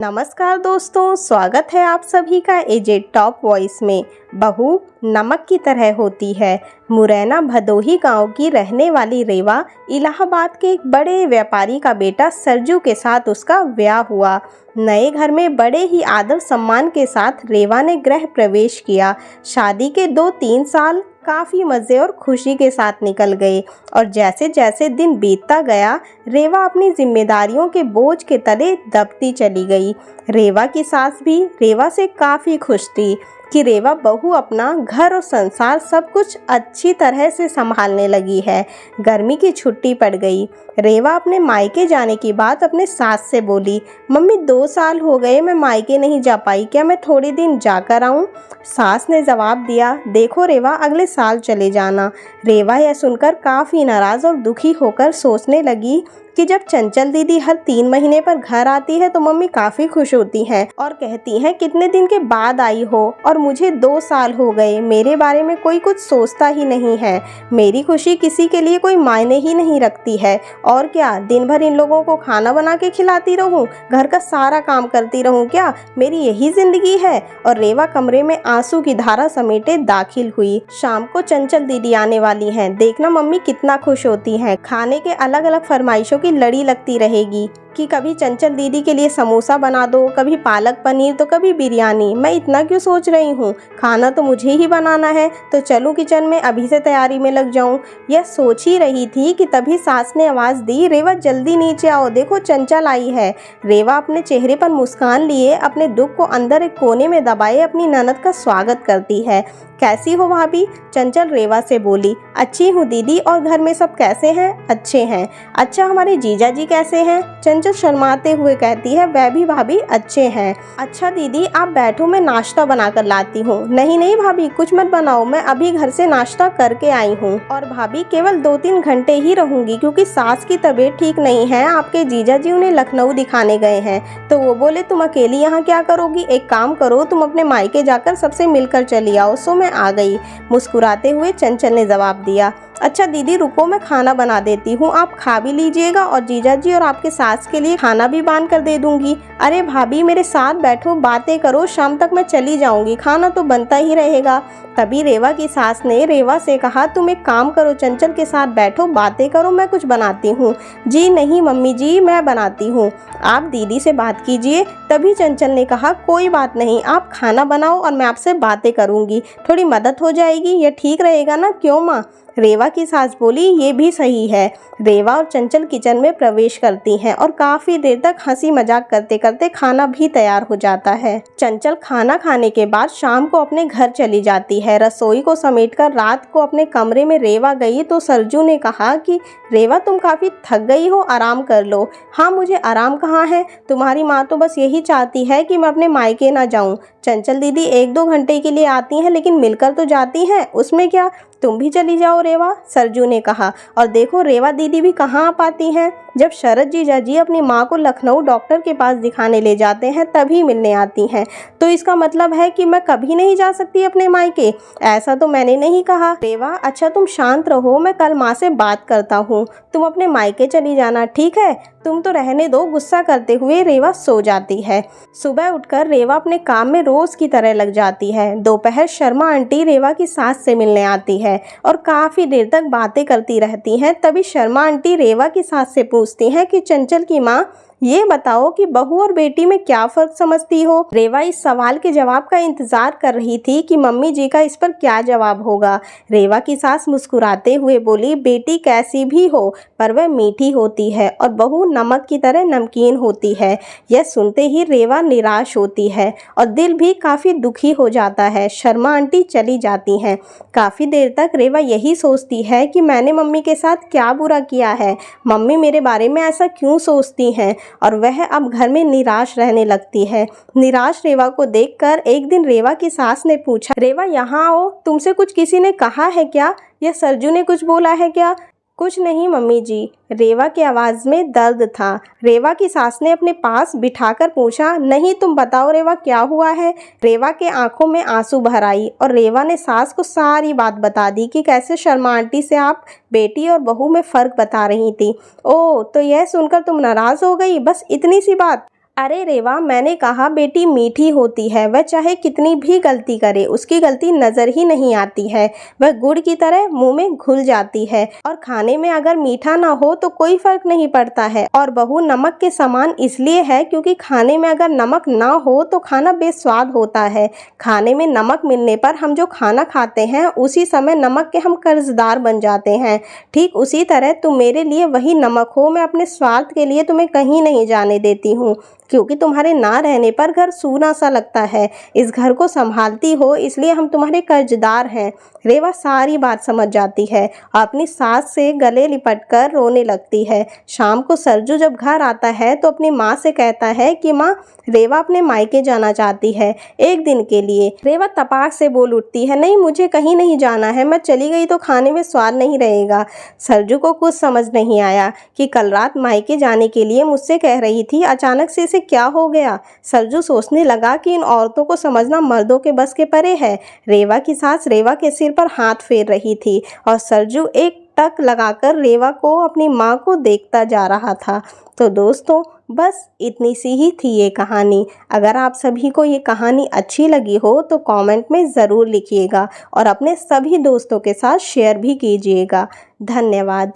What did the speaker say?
नमस्कार दोस्तों, स्वागत है आप सभी का एजे टॉप वॉइस में। बहू नमक की तरह होती है। मुरैना भदोही गांव की रहने वाली रेवा इलाहाबाद के एक बड़े व्यापारी का बेटा सरजू के साथ उसका ब्याह हुआ। नए घर में बड़े ही आदर सम्मान के साथ रेवा ने गृह प्रवेश किया। शादी के 2-3 साल काफ़ी मज़े और खुशी के साथ निकल गए और जैसे जैसे दिन बीतता गया रेवा अपनी जिम्मेदारियों के बोझ के तले दबती चली गई। रेवा की सास भी रेवा से काफ़ी खुश थी कि रेवा बहू अपना घर और संसार सब कुछ अच्छी तरह से संभालने लगी है। गर्मी की छुट्टी पड़ गई। रेवा अपने मायके जाने की बात अपने सास से बोली, मम्मी 2 साल हो गए मैं मायके नहीं जा पाई, क्या मैं थोड़ी दिन जाकर आऊँ? सास ने जवाब दिया, देखो रेवा अगले साल चले जाना। रेवा यह सुनकर काफ़ी नाराज़ और दुखी होकर सोचने लगी कि जब चंचल दीदी हर 3 महीने पर घर आती है तो मम्मी काफ़ी खुश होती हैं और कहती हैं कितने दिन के बाद आई हो, और मुझे 2 साल हो गए, मेरे बारे में कोई कुछ सोचता ही नहीं है। मेरी खुशी किसी के लिए कोई मायने ही नहीं रखती है। और क्या दिन भर इन लोगों को खाना बना के खिलाती रहूं, घर का सारा काम करती रहूं, क्या मेरी यही जिंदगी है? और रेवा कमरे में आंसू की धारा समेटे दाखिल हुई। शाम को चंचल दीदी आने वाली हैं, देखना मम्मी कितना खुश होती हैं। खाने के अलग अलग फरमाइशों की लड़ी लगती रहेगी कि कभी चंचल दीदी के लिए समोसा बना दो, कभी पालक पनीर तो कभी बिरयानी। मैं इतना क्यों सोच रही हूँ, खाना तो मुझे ही बनाना है, तो चलूँ किचन में, अभी से तैयारी में लग जाऊँ। यह सोच ही रही थी कि तभी सास ने आवाज़ दी, रेवा जल्दी नीचे आओ, देखो चंचल आई है। रेवा अपने चेहरे पर मुस्कान लिए अपने दुख को अंदर एक कोने में दबाए अपनी ननद का स्वागत करती है। कैसी हो भाभी? चंचल रेवा से बोली। अच्छी हूँ दीदी, और घर में सब कैसे हैं? अच्छे हैं। अच्छा हमारे जीजा जी कैसे हैं? चंचल शर्माते हुए कहती है, वह भी भाभी अच्छे हैं। अच्छा दीदी आप बैठो, मैं नाश्ता बनाकर लाती हूँ। नहीं नहीं भाभी कुछ मत बनाओ, मैं अभी घर से नाश्ता करके आई हूँ, और भाभी केवल 2-3 घंटे ही रहूंगी क्योंकि सास की तबीयत ठीक नहीं है, आपके जीजा जी उन्हें लखनऊ दिखाने गए हैं। तो वो बोले तुम अकेली यहाँ क्या करोगी, एक काम करो तुम अपने मायके जाकर सबसे मिलकर चली आओ। सो मैं आ गई। मुस्कुराते हुए चंचल ने जवाब दिया, अच्छा दीदी रुको मैं खाना बना देती हूँ, आप खा भी लीजिएगा और जीजा जी और आपके सास के लिए खाना भी बांध कर दे दूंगी। अरे भाभी मेरे साथ बैठो, बातें करो, शाम तक मैं चली जाऊंगी, खाना तो बनता ही रहेगा। तभी रेवा की सास ने रेवा से कहा, तुम एक काम करो, चंचल के साथ बैठो, बातें करो, मैं कुछ बनाती हूँ। जी नहीं मम्मी जी मैं बनाती हूँ, आप दीदी से बात कीजिए। तभी चंचल ने कहा, कोई बात नहीं, आप खाना बनाओ और मैं आपसे बातें करूँगी, थोड़ी मदद हो जाएगी, यह ठीक रहेगा ना? क्यों माँ? रेवा की सास बोली, ये भी सही है। रेवा और चंचल किचन में प्रवेश करती हैं और काफ़ी देर तक हंसी मजाक करते करते खाना भी तैयार हो जाता है। चंचल खाना खाने के बाद शाम को अपने घर चली जाती है। रसोई को समेटकर रात को अपने कमरे में रेवा गई तो सरजू ने कहा कि रेवा तुम काफ़ी थक गई हो, आराम कर लो। हाँ मुझे आराम कहाँ है, तुम्हारी माँ तो बस यही चाहती है कि मैं अपने मायके ना जाऊँ। चंचल दीदी 1-2 घंटे के लिए आती हैं लेकिन मिलकर तो जाती हैं, उसमें क्या, तुम भी चली जाओ रेवा, सरजू ने कहा। और देखो रेवा दीदी भी कहाँ आ पाती हैं, जब शरद जीजा जी अपनी माँ को लखनऊ डॉक्टर के पास दिखाने ले जाते हैं तभी मिलने आती हैं। तो इसका मतलब है कि मैं कभी नहीं जा सकती अपने मायके? ऐसा तो मैंने नहीं कहा। रेवा अच्छा तुम शांत रहो, मैं कल माँ से बात करता हूँ, तुम अपने मायके चली जाना, ठीक है? तुम तो रहने दो। गुस्सा करते हुए रेवा सो जाती है। सुबह उठकर रेवा अपने काम में रोज की तरह लग जाती है। दोपहर शर्मा आंटी रेवा की सास से मिलने आती है और काफ़ी देर तक बातें करती रहती हैं। तभी शर्मा आंटी रेवा की सास से पूछती हैं कि चंचल की माँ ये बताओ कि बहू और बेटी में क्या फ़र्क समझती हो? रेवा इस सवाल के जवाब का इंतज़ार कर रही थी कि मम्मी जी का इस पर क्या जवाब होगा। रेवा की सास मुस्कुराते हुए बोली, बेटी कैसी भी हो पर वह मीठी होती है और बहू नमक की तरह नमकीन होती है। यह सुनते ही रेवा निराश होती है और दिल भी काफ़ी दुखी हो जाता है। शर्मा आंटी चली जाती हैं। काफ़ी देर तक रेवा यही सोचती है कि मैंने मम्मी के साथ क्या बुरा किया है, मम्मी मेरे बारे में ऐसा क्यों सोचती हैं, और वह अब घर में निराश रहने लगती है। निराश रेवा को देखकर एक दिन रेवा की सास ने पूछा, रेवा यहाँ आओ, तुमसे कुछ किसी ने कहा है क्या, या सरजू ने कुछ बोला है क्या? कुछ नहीं मम्मी जी, रेवा की आवाज़ में दर्द था। रेवा की सास ने अपने पास बिठाकर पूछा, नहीं तुम बताओ रेवा क्या हुआ है? रेवा के आंखों में आंसू भर आई और रेवा ने सास को सारी बात बता दी कि कैसे शर्मा आंटी से आप बेटी और बहू में फ़र्क बता रही थी। ओह तो यह सुनकर तुम नाराज़ हो गई, बस इतनी सी बात? अरे रेवा, मैंने कहा बेटी मीठी होती है, वह चाहे कितनी भी गलती करे उसकी गलती नजर ही नहीं आती है। वह गुड़ की तरह मुंह में घुल जाती है और खाने में अगर मीठा ना हो तो कोई फर्क नहीं पड़ता है। और बहू नमक के समान इसलिए है क्योंकि खाने में अगर नमक ना हो तो खाना बेस्वाद होता है। खाने में नमक मिलने पर हम जो खाना खाते हैं उसी समय नमक के हम कर्जदार बन जाते हैं। ठीक उसी तरह तुम मेरे लिए वही नमक हो। मैं अपने स्वार्थ के लिए तुम्हें कहीं नहीं जाने देती हूँ, क्योंकि तुम्हारे ना रहने पर घर सूना सा लगता है। इस घर को संभालती हो इसलिए हम तुम्हारे कर्जदार हैं। रेवा सारी बात समझ जाती है और अपनी सास से गले लिपटकर रोने लगती है। शाम को सरजू जब घर आता है तो अपनी माँ से कहता है कि माँ, रेवा अपने मायके जाना चाहती है एक दिन के लिए। रेवा तपाक से बोल उठती है, नहीं मुझे कहीं नहीं जाना है, मैं चली गई तो खाने में स्वाद नहीं रहेगा। सरजू को कुछ समझ नहीं आया कि कल रात मायके जाने के लिए मुझसे कह रही थी, अचानक से इसे क्या हो गया। सरजू सोचने लगा कि इन औरतों को समझना मर्दों के बस के परे है। रेवा की सास रेवा के सिर पर हाथ फेर रही थी और सरजू एक टक लगाकर रेवा को अपनी माँ को देखता जा रहा था। तो दोस्तों, बस इतनी सी ही थी ये कहानी। अगर आप सभी को ये कहानी अच्छी लगी हो तो कमेंट में ज़रूर लिखिएगा और अपने सभी दोस्तों के साथ शेयर भी कीजिएगा। धन्यवाद।